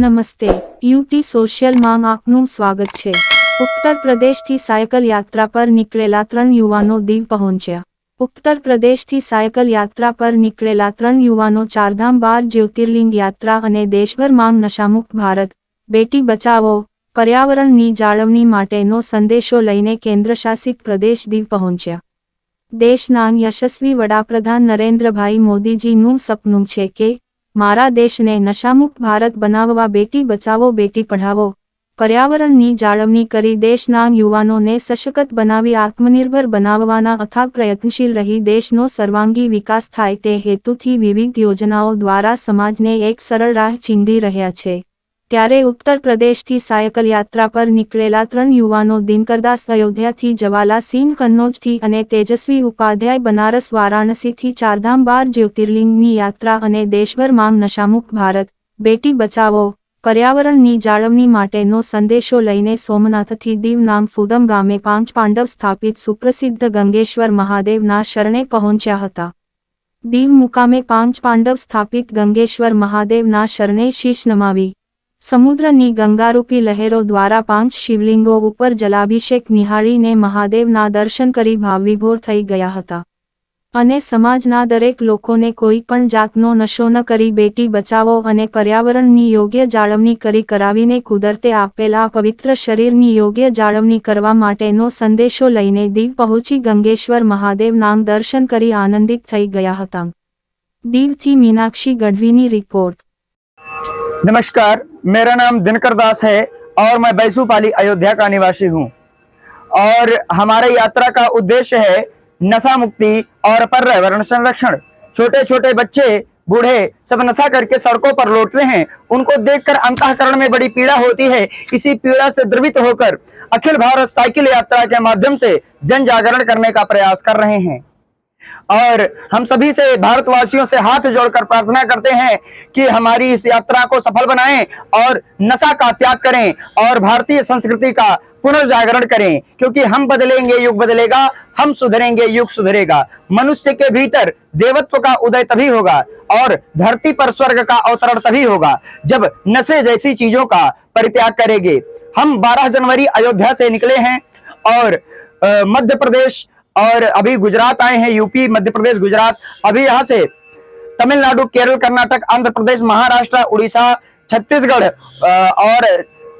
નમસ્તે, યુટી સોશિયલમાં આપનું સ્વાગત છે। ઉત્તર પ્રદેશથી સાયકલ યાત્રા પર નીકળેલા 3 યુવાનો દીવ પહોંચ્યા। ઉત્તર પ્રદેશથી સાયકલ યાત્રા પર નીકળેલા 3 યુવાનો ચારધામ 12 જ્યોતિર્લિંગ યાત્રા અને દેશભરમાં નશામુક્ત ભારત, બેટી બચાવો, પર્યાવરણની જાળવણી માટેનો સંદેશો લઈને કેન્દ્રશાસિત પ્રદેશ દીવ પહોંચ્યા। દેશના યશસ્વી વડાપ્રધાન નરેન્દ્રભાઈ મોદીજીનું સપનું છે કે મારા દેશને નશામુક્ત ભારત બનાવવા બેટી બચાવો બેટી પઢાવો, પર્યાવરણની જાળવણી કરી દેશના યુવાનોને સશક્ત બનાવી આત્મનિર્ભર બનાવવાના અથાગ પ્રયત્નશીલ રહી દેશનો સર્વાંગી વિકાસ થાય તે હેતુથી વિવિધ યોજનાઓ દ્વારા સમાજને એક સરળ રાહ ચીંધી રહ્યા છે। ત્યારે ઉત્તર પ્રદેશથી સાયકલ યાત્રા પર નીકળેલા 3 યુવાનો દિનકરદાસ અયોધ્યાથી જવાલા સિંહ કન્નૌજથી અને તેજસ્વી ઉપાધ્યાય બનારસ વારાણસીથી ચારધામ 12 જ્યોતિર્લિંગની યાત્રા અને દેશભરમાં નશામુક્ત ભારત, બેટી બચાવો, પર્યાવરણની જાળવણી માટેનો સંદેશો લઈને સોમનાથથી દીવના ફુદમ ગામે 5 પાંડવ સ્થાપિત સુપ્રસિદ્ધ ગંગેશ્વર મહાદેવના શરણે પહોંચ્યા હતા। દીવ મુકામે 5 પાંડવ સ્થાપિત ગંગેશ્વર મહાદેવના શરણે શીશ નમાવી સમુદ્રની ગંગારૂપી લહેરો દ્વારા 5 શિવલિંગો ઉપર જલાભિષેક નિહાળીને મહાદેવના દર્શન કરી ભાવવિભોર થઈ ગયા હતા અને સમાજના દરેક લોકોને કોઈ પણ જાતનો નશો ન કરી બેટી બચાવો અને પર્યાવરણની યોગ્ય જાળવણી કરાવીને કુદરતે આપેલા પવિત્ર શરીરની યોગ્ય જાળવણી કરવા માટેનો સંદેશો લઈને દીવ પહોંચી ગંગેશ્વર મહાદેવના દર્શન કરી આનંદિત થઈ ગયા હતા। દીવથી મીનાક્ષી ગઢવીની રિપોર્ટ। नमस्कार, मेरा नाम दिनकर दास है और मैं बैसूपाली अयोध्या का निवासी हूं और हमारे यात्रा का उद्देश्य है नशा मुक्ति और पर्यावरण संरक्षण। छोटे छोटे बच्चे बूढ़े सब नशा करके सड़कों पर लौटते हैं, उनको देखकर अंतःकरण में बड़ी पीड़ा होती है। इसी पीड़ा से द्रवित होकर अखिल भारत साइकिल यात्रा के माध्यम से जन जागरण करने का प्रयास कर रहे हैं और हम सभी से भारतवासियों से हाथ जोड़कर प्रार्थना करते हैं कि हमारी इस यात्रा को सफल बनाएं और नशा का त्याग करें और भारतीय संस्कृति का पुनर्जागरण करें, क्योंकि हम बदलेंगे युग बदलेगा, हम सुधरेंगे युग सुधरेगा। मनुष्य के भीतर देवत्व का उदय तभी होगा और धरती पर स्वर्ग का अवतरण तभी होगा जब नशे जैसी चीजों का परित्याग करेंगे। हम 12 जनवरी अयोध्या से निकले हैं और मध्य प्रदेश और अभी गुजरात आए हैं, यूपी, मध्य प्रदेश, गुजरात। अभी यहाँ से तमिलनाडु, केरल, कर्नाटक, आंध्र प्रदेश, महाराष्ट्र, उड़ीसा, छत्तीसगढ़ और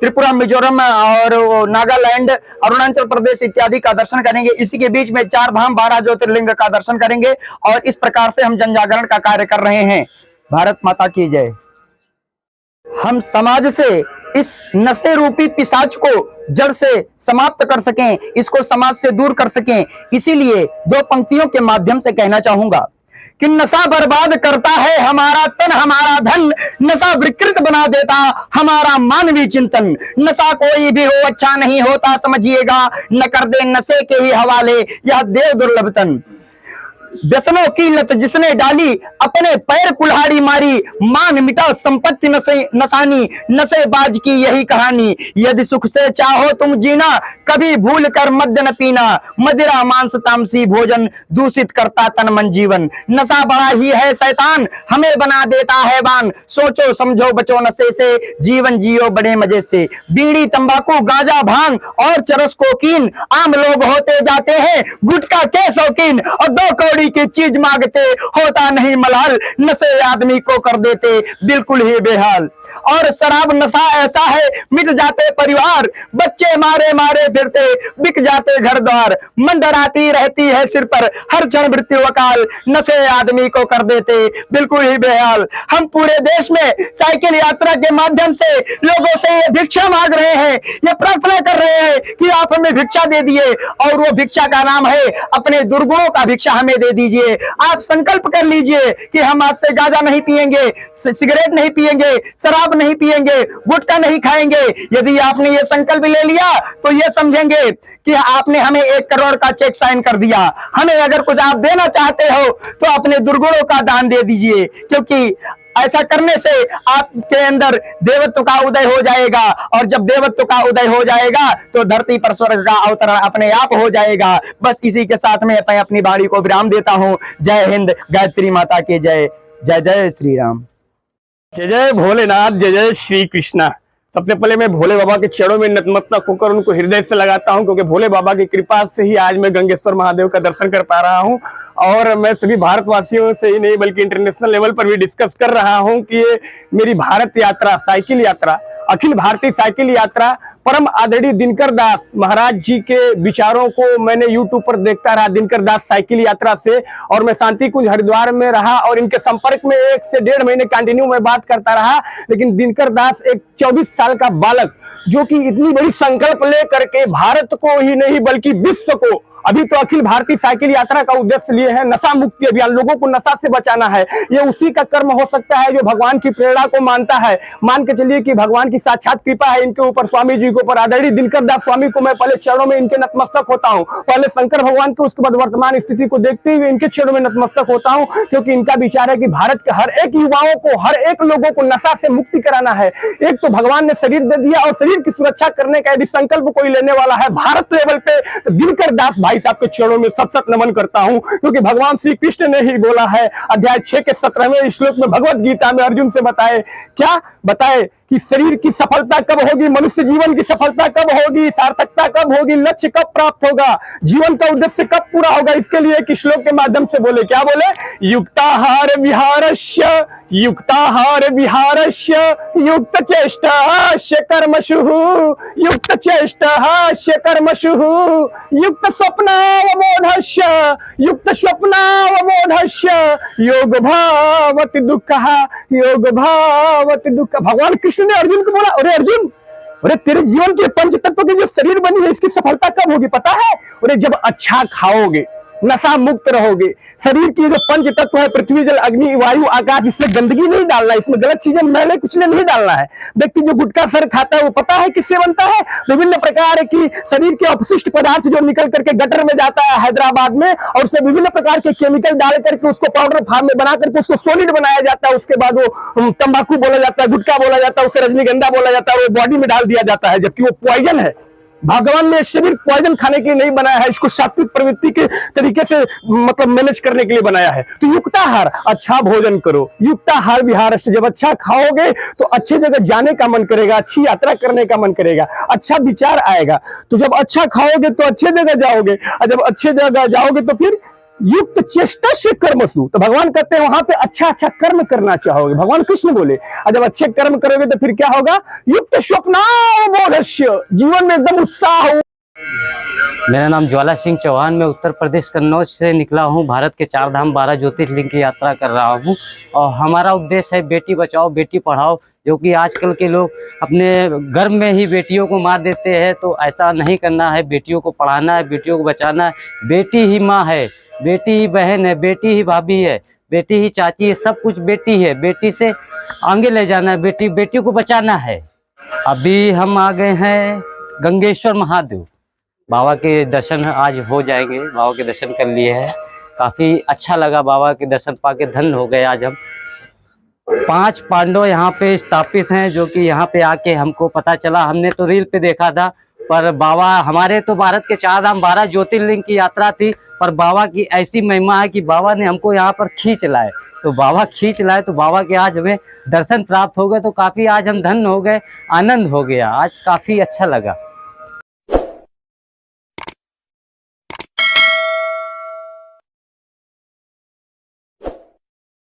त्रिपुरा, मिजोरम और नागालैंड, अरुणाचल प्रदेश इत्यादि का दर्शन करेंगे। इसी के बीच में 4 धाम 12 ज्योतिर्लिंग का दर्शन करेंगे और इस प्रकार से हम जन जागरण का कार्य कर रहे हैं। भारत माता की जय। हम समाज से इस नशे रूपी पिशाच को जड़ से समाप्त कर सकें, इसको समाज से दूर कर सकें, इसीलिए 2 पंक्तियों के माध्यम से कहना चाहूंगा कि नशा बर्बाद करता है हमारा तन हमारा धन, नशा विकृत बना देता हमारा मानवीय चिंतन। नशा कोई भी हो अच्छा नहीं होता समझिएगा, न कर दे नशे के ही हवाले यह देव दुर्लभ तन। व्यसनों की लत जिसने डाली अपने पैर कुल्हाड़ी मारी, मान मिटा संपत्ति नसानी, नशेबाज की यही कहानी। यदि सुख से चाहो तुम जीना कभी भूल कर मद्य न पीना, मदिरा मांस तामसी भोजन दूषित करता तन मन जीवन। नशा बड़ा ही है शैतान हमें बना देता है बान, सोचो समझो बचो नशे से जीवन जियो बड़े मजे से। बीड़ी तंबाकू गांजा भांग और चरस कोकीन आम लोग होते जाते हैं गुटखा के शौकीन, और 2 कौड़ी की चीज मांगते होता नहीं मलाल, नशे आदमी को कर देते बिल्कुल ही बेहाल। और शराब नशा ऐसा है मिट जाते परिवार, बच्चे मारे मारे फिरते बिक जाते घर द्वार, मंडराती रहती है सिर पर हर क्षण मृत्यु अकाल, नशे आदमी को कर देते बिल्कुल ही बेहाल। हम पूरे देश में साइकिल यात्रा के माध्यम से लोगों से ये भिक्षा मांग रहे हैं, ये प्रार्थना कर रहे हैं कि आप हमें भिक्षा दे दिए, और वो भिक्षा का नाम है अपने दुर्गुणों का भिक्षा हमें दे दीजिए। आप संकल्प कर लीजिए कि हम आज से गांजा नहीं पिएंगे, सिगरेट नहीं पिएंगे, शराब नहीं पिएंगे, गुटखा नहीं खाएंगे। यदि आपने ये संकल्प ले लिया तो ये समझेंगे कि आपने हमें 1 करोड़ का चेक साइन कर दिया। हमें अगर कुछ आप देना चाहते हो तो अपने दुर्गुणों का दान दे दीजिए, क्योंकि ऐसा करने से आपके अंदर देवत्व का उदय हो जाएगा, और जब देवत्व का उदय हो जाएगा तो धरती पर स्वर्ग का अवतरण अपने आप हो जाएगा। बस इसी के साथ में मैं अपनी वाणी को विराम देता हूँ। जय हिंद, गायत्री माता की जय। जय जय श्री राम। जय जय भोलेनाथ, जय जय श्री कृष्णा। सबसे पहले मैं भोले बाबा के चरणों में नतमस्तक होकर उनको हृदय से लगाता हूं, क्योंकि भोले बाबा की कृपा से ही आज मैं गंगेश्वर महादेव का दर्शन कर पा रहा हूं। और मैं सभी भारतवासियों से ही नहीं बल्कि इंटरनेशनल लेवल पर भी डिस्कस कर रहा हूं कि ये मेरी भारत यात्रा, साइकिल यात्रा, अखिल भारतीय साइकिल यात्रा परम आदरणीय दिनकर दास महाराज जी के विचारों को मैंने यूट्यूब पर देखता रहा, दिनकर दास साइकिल यात्रा से। और मैं शांति कुंज हरिद्वार में रहा और इनके संपर्क में 1 से 1.5 महीने कंटिन्यू मैं बात करता रहा। लेकिन दिनकर दास एक 24 साल का बालक जो कि इतनी बड़ी संकल्प लेकर के भारत को ही नहीं बल्कि विश्व को अभी तो अखिल भारतीय साइकिल यात्रा का उद्देश्य लिए है नशा मुक्ति अभियान, लोगों को नशा से बचाना है। ये उसी का कर्म हो सकता है जो भगवान की प्रेरणा को मानता है। मान के चलिए कि भगवान की साक्षात कृपा है इनके ऊपर, स्वामी जी के ऊपर। आदरणीय दिनकर दास स्वामी को मैं पहले चरणों में इनके नतमस्तक होता हूँ, पहले शंकर भगवान के, उसके बाद वर्तमान स्थिति को देखते हुए इनके चरणों में नतमस्तक होता हूँ, क्योंकि इनका विचार है कि भारत के हर एक युवाओं को, हर एक लोगों को नशा से मुक्ति कराना है। एक तो भगवान ने शरीर दे दिया और शरीर की सुरक्षा करने का यदि संकल्प कोई लेने वाला है भारत लेवल पे, तो दिनकर दास भाई साहब के चरणों में सत नमन करता हूं। क्योंकि भगवान श्री कृष्ण ने ही बोला है, अध्याय 6 के 17वें श्लोक में भगवत गीता में अर्जुन से बताए कि शरीर की सफलता कब होगी, मनुष्य जीवन की सफलता कब होगी, सार्थकता कब होगी, लक्ष्य कब प्राप्त होगा, जीवन का उद्देश्य कब पूरा होगा। इसके लिए एक श्लोक के माध्यम से बोले, क्या बोले? युक्ताहार विहारस्य युक्त चेष्टास्य कर्मशुः, युक्त चेष्टास्य कर्मशुः, युक्त स्वप्नावबोधस्य, युक्त स्वप्नावबोधस्य, योग भावति दुःखः, योग भावति दुःख। भगवान कृष्ण ने अर्जुन को बोला, अरे अर्जुन, अरे तेरे जीवन के पंच तत्व की जो शरीर बनी है इसकी सफलता कब होगी पता है? अरे जब अच्छा खाओगे, नशा मुक्त रहोगे। शरीर की जो पंच तत्व है, पृथ्वी जल अग्नि वायु आकाश, इसमें गंदगी नहीं डालना, इसमें गलत चीजें मैले कुचले नहीं डालना है। व्यक्ति जो गुटखा सर खाता है वो पता है किससे बनता है? विभिन्न प्रकार की शरीर के अपशिष्ट पदार्थ जो निकल करके गटर में जाता है हैदराबाद में, और उससे विभिन्न प्रकार के केमिकल डाल करके उसको पाउडर फॉर्म में बना करके उसको सॉलिड बनाया जाता है। उसके बाद वो तंबाकू बोला जाता है, गुटखा बोला जाता है, उसे रजनीगंधा बोला जाता है, वो बॉडी में डाल दिया जाता है, जबकि वो पॉइजन है। भगवान ने शरीर पॉइजन खाने के लिए नहीं बनाया है, इसको सात्विक प्रवृत्ति के तरीके से मतलब मैनेज करने के लिए बनाया है। तो युक्ताहार, अच्छा भोजन करो, युक्ताहार विहार से, जब अच्छा खाओगे तो अच्छी जगह जाने का मन करेगा, अच्छी यात्रा करने का मन करेगा, अच्छा विचार आएगा। तो जब अच्छा खाओगे तो अच्छे जगह जाओगे, और जब अच्छे जगह जाओगे तो फिर युक्त चेष्टा से कर्मसु, तो भगवान कहते हैं वहां पे अच्छा अच्छा कर्म करना चाहोगे, भगवान कृष्ण बोले। और जब अच्छे कर्म करोगे तो फिर क्या होगा? युक्त स्वप्नावबोधस्य, जीवन में एकदम उत्साह हो। मेरा नाम ज्वाला सिंह चौहान, मैं उत्तर प्रदेश कन्नौज से निकला हूँ। भारत के 4 धाम 12 ज्योतिर्लिंग की यात्रा कर रहा हूँ और हमारा उद्देश्य है बेटी बचाओ बेटी पढ़ाओ, जो कि आजकल के लोग अपने गर्भ में ही बेटियों को मार देते हैं। तो ऐसा नहीं करना है, बेटियों को पढ़ाना है, बेटियों को बचाना है। बेटी ही माँ है, बेटी ही बहन है, बेटी ही भाभी है, बेटी ही चाची है, सब कुछ बेटी है। बेटी से आगे ले जाना है, बेटियों को बचाना है। अभी हम आ गए हैं गंगेश्वर महादेव, बाबा के दर्शन आज हो जाएंगे। बाबा के दर्शन कर लिए हैं, काफ़ी अच्छा लगा, बाबा के दर्शन पाके धन्य हो गए। आज हम 5 पांडव यहाँ पे स्थापित हैं, जो कि यहाँ पे आके हमको पता चला। हमने तो रील पे देखा था, पर बाबा, हमारे तो भारत के 4 धाम 12 ज्योतिर्लिंग की यात्रा थी, पर बाबा की ऐसी महिमा है कि बाबा ने हमको यहाँ पर खींच लाए। तो बाबा खींच लाए तो बाबा के आज हमें दर्शन प्राप्त हो गए, तो काफ़ी आज हम धन्य हो गए, आनंद हो गया, आज काफ़ी अच्छा लगा।